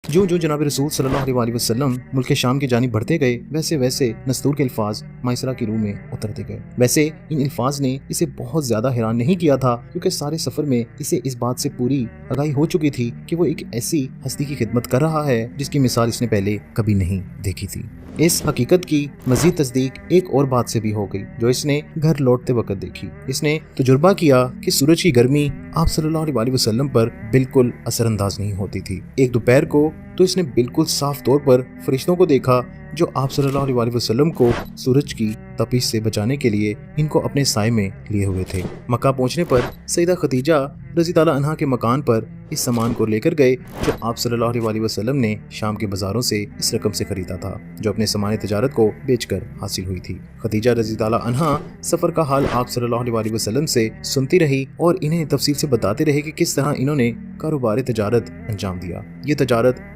जो जो जनाब रसूल सल्लल्लाहु अलैहि वसल्लम मुल्क शाम की जानिब बढ़ते गए, वैसे वैसे नस्तूर के अल्फाज माइसरा की रूह में उतरते गए। वैसे इन अल्फाज ने इसे बहुत ज्यादा हैरान नहीं किया था, क्योंकि सारे सफर में इसे इस बात से पूरी आगाही हो चुकी थी कि वो एक ऐसी हस्ती की खिदमत कर रहा है जिसकी मिसाल इसने पहले कभी नहीं देखी थी। इस हकीकत की मजीद तस्दीक एक और बात से भी हो गई, जो इसने घर लौटते वक्त देखी। इसने तजुर्बा किया कि सूरज की गर्मी आप सल्लल्लाहु अलैहि वसल्लम पर बिल्कुल असरअंदाज नहीं होती थी। एक दोपहर को तो इसने बिल्कुल साफ तौर पर फरिश्तों को देखा, जो आप सल्लल्लाहु अलैहि वसल्लम को सूरज की तपिश से बचाने के लिए इनको अपने साए में लिए हुए थे। मक्का पहुंचने पर सईदा खदीजा रज़ी ताला अन्हा के मकान पर इस सामान को लेकर गए, जो आप सल्लल्लाहु अलैहि वसल्लम ने शाम के बाजारों से इस रकम से खरीदा था, जो अपने सामान तजारत को बेचकर हासिल हुई थी। खदीजा रज़ी ताला अन्हा सफर का हाल आप सल्लल्लाहु अलैहि वसल्लम से सुनती रही और इन्हें तफसील से बताते रहे कि किस तरह इन्होंने कारोबार तजारत अंजाम दिया। ये तजारत